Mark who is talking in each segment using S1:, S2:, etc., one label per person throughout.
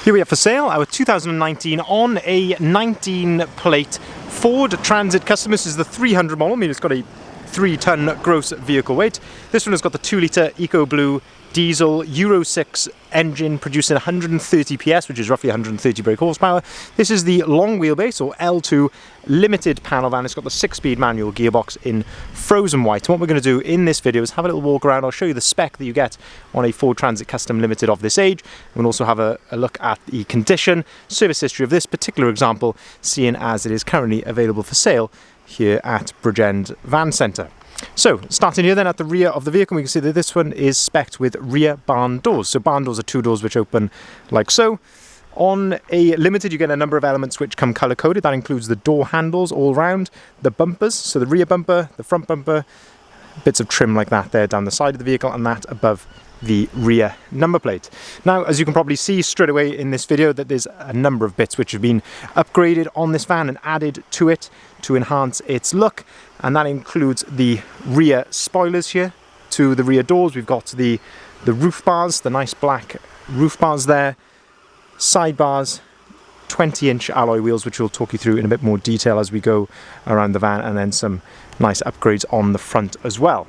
S1: Here we have for sale our 2019 on a 19 plate Ford Transit Custom. This is the 300 model, meaning it's got a 3-ton gross vehicle weight. This one has got the 2-litre Eco Blue diesel Euro 6 engine producing 130 PS, which is roughly 130 brake horsepower. This is the long wheelbase or L2 limited panel van. It's got the 6-speed manual gearbox in frozen white. And what we're going to do in this video is have a little walk around. I'll show you the spec that you get on a Ford Transit Custom Limited of this age. We'll also have a look at the condition, service history of this particular example, seeing as it is currently available for sale here at Bridgend Van Centre. So, starting here then at the rear of the vehicle, we can see that this one is spec'd with rear barn doors. So barn doors are 2 doors which open like so. On a Limited you get a number of elements which come colour coded. That includes the door handles all round, the bumpers, so the rear bumper, the front bumper, bits of trim like that there down the side of the vehicle, and that above the rear number plate. Now, as you can probably see straight away in this video, that there's a number of bits which have been upgraded on this van and added to it to enhance its look, and that includes the rear spoilers here to the rear doors. We've got the roof bars, the nice black roof bars there, side bars, 20-inch alloy wheels, which we'll talk you through in a bit more detail as we go around the van, and then some nice upgrades on the front as well.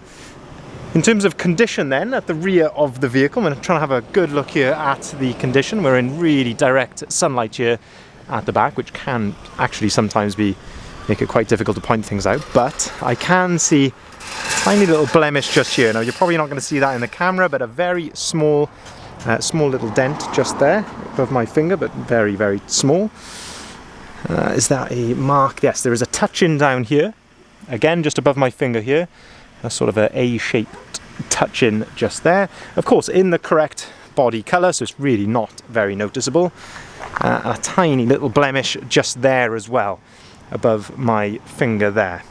S1: In terms of condition then, at the rear of the vehicle, I'm going to try and have a good look here at the condition. We're in really direct sunlight here at the back, which can actually sometimes make it quite difficult to point things out, but I can see a tiny little blemish just here. Now, you're probably not going to see that in the camera, but a very small little dent just there above my finger, but very, very small. Is that a mark? Yes, there is a touch-in down here, again just above my finger here. A sort of a A-shaped touch-in just there. Of course, in the correct body colour, so it's really not very noticeable. A tiny little blemish just there as well, above my finger there.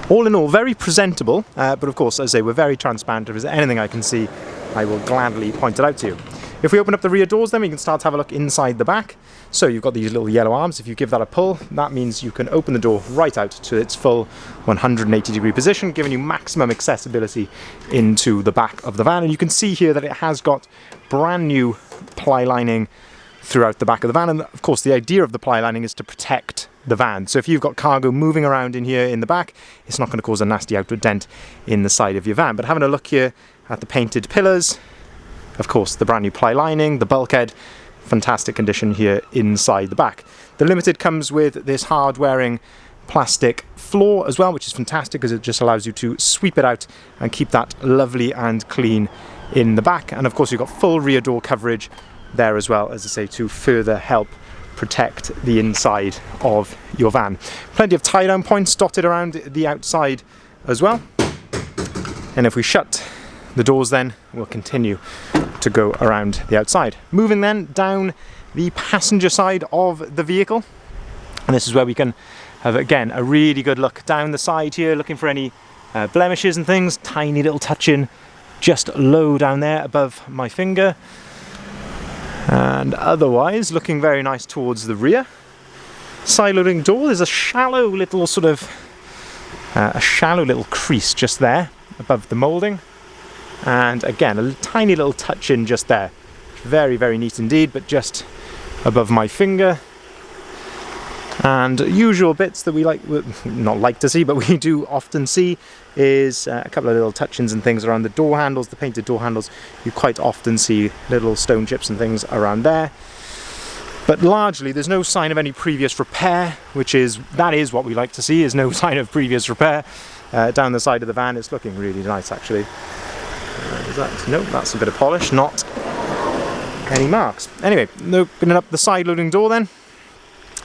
S1: All in all, very presentable, but of course, as I say, we're very transparent. If there's anything I can see, I will gladly point it out to you. If we open up the rear doors, then we can start to have a look inside the back. So you've got these little yellow arms. If you give that a pull, that means you can open the door right out to its full 180-degree position, giving you maximum accessibility into the back of the van. And you can see here that it has got brand new ply lining throughout the back of the van. And of course, the idea of the ply lining is to protect the van. So if you've got cargo moving around in here in the back, it's not going to cause a nasty outward dent in the side of your van. But having a look here at the painted pillars, of course, the brand new ply lining, the bulkhead, fantastic condition here inside the back. The Limited comes with this hard-wearing plastic floor as well, which is fantastic because it just allows you to sweep it out and keep that lovely and clean in the back. And of course, you've got full rear door coverage there as well, as I say, to further help protect the inside of your van. Plenty of tie-down points dotted around the outside as well. And if we shut the doors, then we'll continue to go around the outside. Moving then down the passenger side of the vehicle, and this is where we can have again a really good look down the side here, looking for any blemishes and things. Tiny little touch-in just low down there above my finger, and otherwise looking very nice towards the rear. Side loading door, there's a shallow little sort of crease just there above the moulding. And again, a tiny little touch-in just there. Very, very neat indeed, but just above my finger. And usual bits that we not like to see, but we do often see, is a couple of little touch-ins and things around the door handles, the painted door handles. You quite often see little stone chips and things around there. But largely, there's no sign of any previous repair, that is what we like to see, is no sign of previous repair. Down the side of the van, it's looking really nice actually. No, that's a bit of polish, not any marks. Anyway, opening up the side loading door then.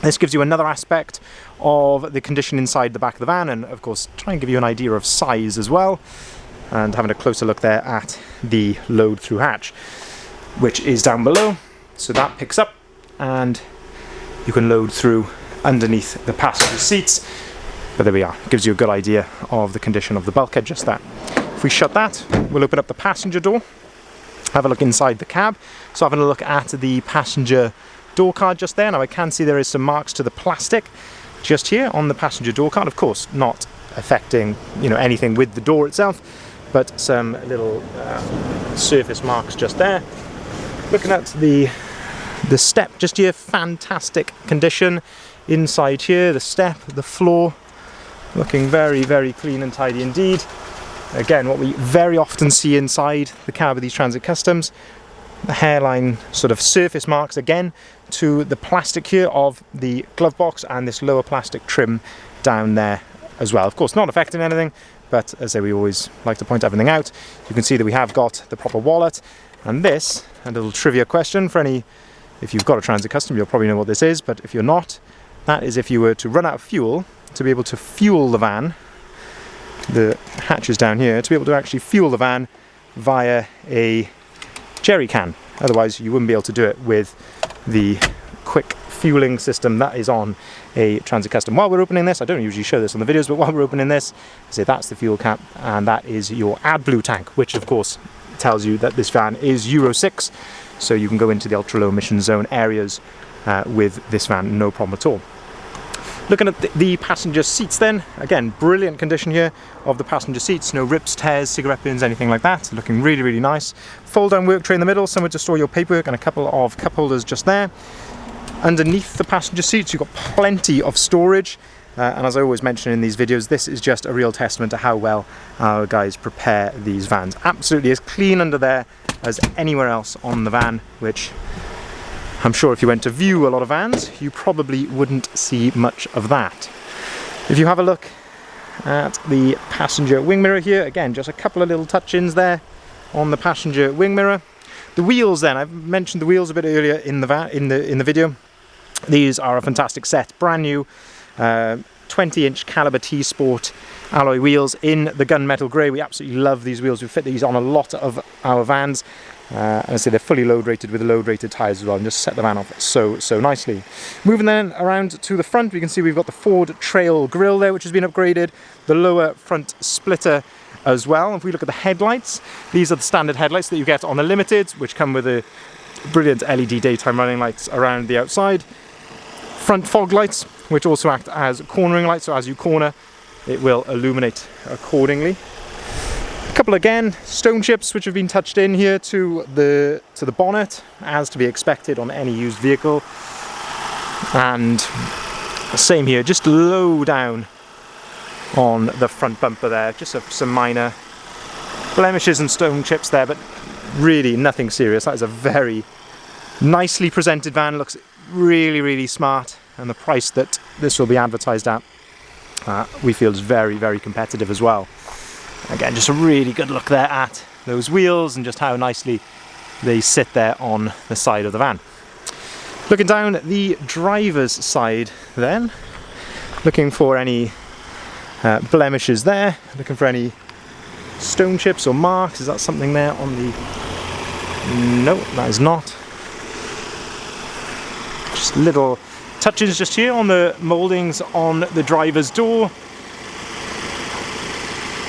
S1: This gives you another aspect of the condition inside the back of the van, and of course try and give you an idea of size as well, and having a closer look there at the load through hatch, which is down below. So that picks up and you can load through underneath the passenger seats. But there we are, it gives you a good idea of the condition of the bulkhead just there. If we shut that, we'll open up the passenger door, have a look inside the cab. So having a look at the passenger door card just there. Now I can see there is some marks to the plastic just here on the passenger door card. Of course, not affecting anything with the door itself, but some little surface marks just there. Looking at the The step just here, fantastic condition. Inside here, the step, the floor, looking very, very clean and tidy indeed. Again, what we very often see inside the cab of these Transit Customs, the hairline sort of surface marks again to the plastic here of the glove box and this lower plastic trim down there as well. Of course, not affecting anything, but as I say, we always like to point everything out. You can see that we have got the proper wallet, and this, a little trivia question for any, if you've got a Transit Custom, you'll probably know what this is, but if you're not, that is if you were to run out of fuel, to be able to fuel the van, the hatches down here, to be able to actually fuel the van via a jerry can. Otherwise you wouldn't be able to do it with the quick fueling system that is on a Transit Custom. While we're opening this, I don't usually show this on the videos, but while we're opening this, I say that's the fuel cap, and that is your AdBlue tank, which of course tells you that this van is Euro 6, so you can go into the ultra low emission zone areas with this van, no problem at all. Looking at the passenger seats then, again, brilliant condition here of the passenger seats, no rips, tears, cigarette bins, anything like that, looking really, really nice. Fold down work tray in the middle, somewhere to store your paperwork, and a couple of cup holders just there. Underneath the passenger seats, you've got plenty of storage, and as I always mention in these videos, this is just a real testament to how well our guys prepare these vans. Absolutely as clean under there as anywhere else on the van, which I'm sure if you went to view a lot of vans, you probably wouldn't see much of that. If you have a look at the passenger wing mirror here, again, just a couple of little touch-ins there on the passenger wing mirror. The wheels then, I've mentioned the wheels a bit earlier in the video. These are a fantastic set, brand new 20-inch caliber T-Sport alloy wheels in the gunmetal grey. We absolutely love these wheels. We fit these on a lot of our vans. And I say they're fully load rated with the load rated tyres as well, and just set the van off so nicely. Moving then around to the front, we can see we've got the Ford Trail grille there, which has been upgraded, the lower front splitter as well. If we look at the headlights, these are the standard headlights that you get on the Limited, which come with a brilliant LED daytime running lights around the outside. Front fog lights, which also act as cornering lights, so as you corner it will illuminate accordingly. A couple again stone chips which have been touched in here to the bonnet, as to be expected on any used vehicle, and same here, just low down on the front bumper there, just some minor blemishes and stone chips there, but really nothing serious. That is a very nicely presented van, looks really, really smart, and the price that this will be advertised at we feel is very, very competitive as well. Again, just a really good look there at those wheels and just how nicely they sit there on the side of the van. Looking down the driver's side then, looking for any blemishes there, looking for any stone chips or marks. Is that something there on the... No, that is not. Just little touches just here on the mouldings on the driver's door.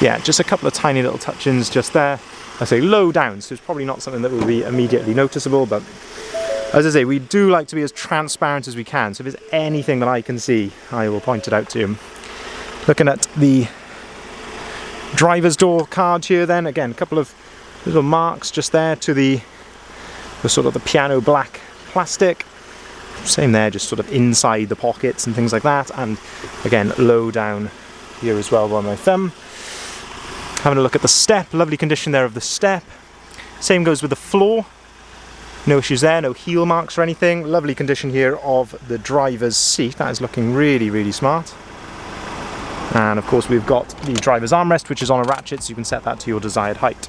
S1: Yeah, just a couple of tiny little touch-ins just there. I say low down, so it's probably not something that will be immediately noticeable, but as I say, we do like to be as transparent as we can, so if there's anything that I can see, I will point it out to you. Looking at the driver's door card here then, again, a couple of little marks just there to the sort of the piano black plastic. Same there, just sort of inside the pockets and things like that, and again, low down here as well by my thumb. Having a look at the step, lovely condition there of the step. Same goes with the floor. No issues there, no heel marks or anything. Lovely condition here of the driver's seat. That is looking really, really smart. And of course we've got the driver's armrest, which is on a ratchet, so you can set that to your desired height.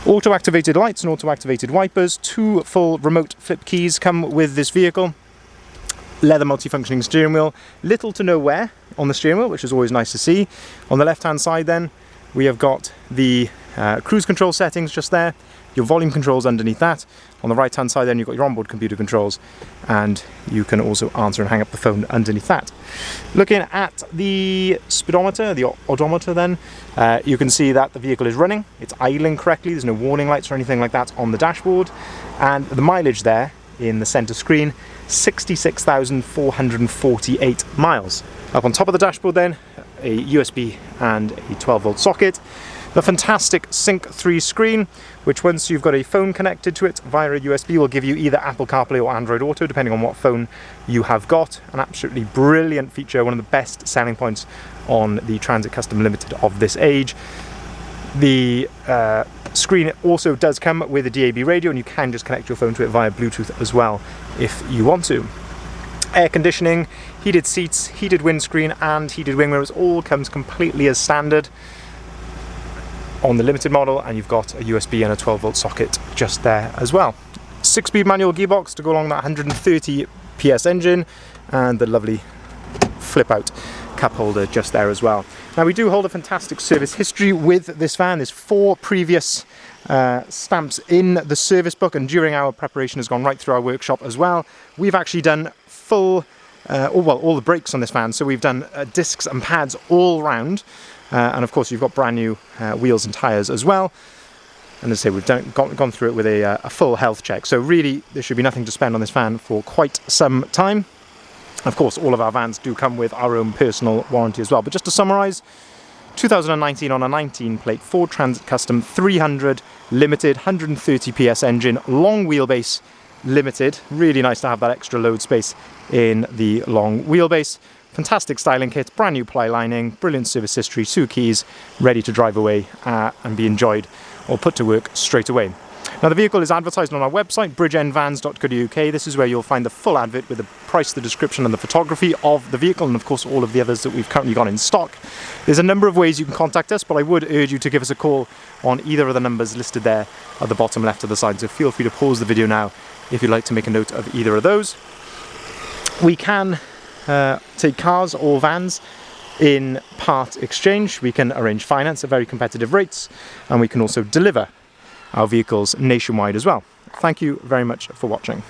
S1: Auto-activated lights and auto-activated wipers. 2 full remote flip keys come with this vehicle. Leather multifunctioning steering wheel. Little to no wear on the steering wheel, which is always nice to see. On the left-hand side then, we have got the cruise control settings just there, your volume controls underneath that. On the right hand side then you've got your onboard computer controls, and you can also answer and hang up the phone underneath that. Looking at the speedometer, the odometer then, you can see that the vehicle is running, it's idling correctly, there's no warning lights or anything like that on the dashboard, and the mileage there in the center screen, 66,448 miles. Up on top of the dashboard then, a USB and a 12-volt socket. The fantastic Sync 3 screen, which once you've got a phone connected to it via a USB will give you either Apple CarPlay or Android Auto, depending on what phone you have got. An absolutely brilliant feature, one of the best selling points on the Transit Custom Limited of this age. The screen also does come with a DAB radio, and you can just connect your phone to it via Bluetooth as well if you want to. Air conditioning, heated seats, heated windscreen and heated wing mirrors all comes completely as standard on the limited model, and you've got a USB and a 12-volt socket just there as well. 6-speed manual gearbox to go along that 130 PS engine, and the lovely flip-out cup holder just there as well. Now we do hold a fantastic service history with this van. There's 4 previous stamps in the service book, and during our preparation has gone right through our workshop as well. We've actually done full, all the brakes on this van, so we've done discs and pads all round, and of course you've got brand new wheels and tyres as well. And as I say, we've gone through it with a full health check, so really there should be nothing to spend on this van for quite some time. Of course, all of our vans do come with our own personal warranty as well. But just to summarise, 2019 on a 19 plate Ford Transit Custom 300 limited, 130 PS engine, long wheelbase limited. Really nice to have that extra load space in the long wheelbase. Fantastic styling kit, brand new ply lining, brilliant service history, 2 keys, ready to drive away and be enjoyed or put to work straight away. Now the vehicle is advertised on our website, bridgeendvans.co.uk. This is where you'll find the full advert with the price, the description and the photography of the vehicle, and of course all of the others that we've currently got in stock. There's a number of ways you can contact us, but I would urge you to give us a call on either of the numbers listed there at the bottom left of the side, so feel free to pause the video now if you'd like to make a note of either of those. We can take cars or vans in part exchange. We can arrange finance at very competitive rates, and we can also deliver our vehicles nationwide as well. Thank you very much for watching.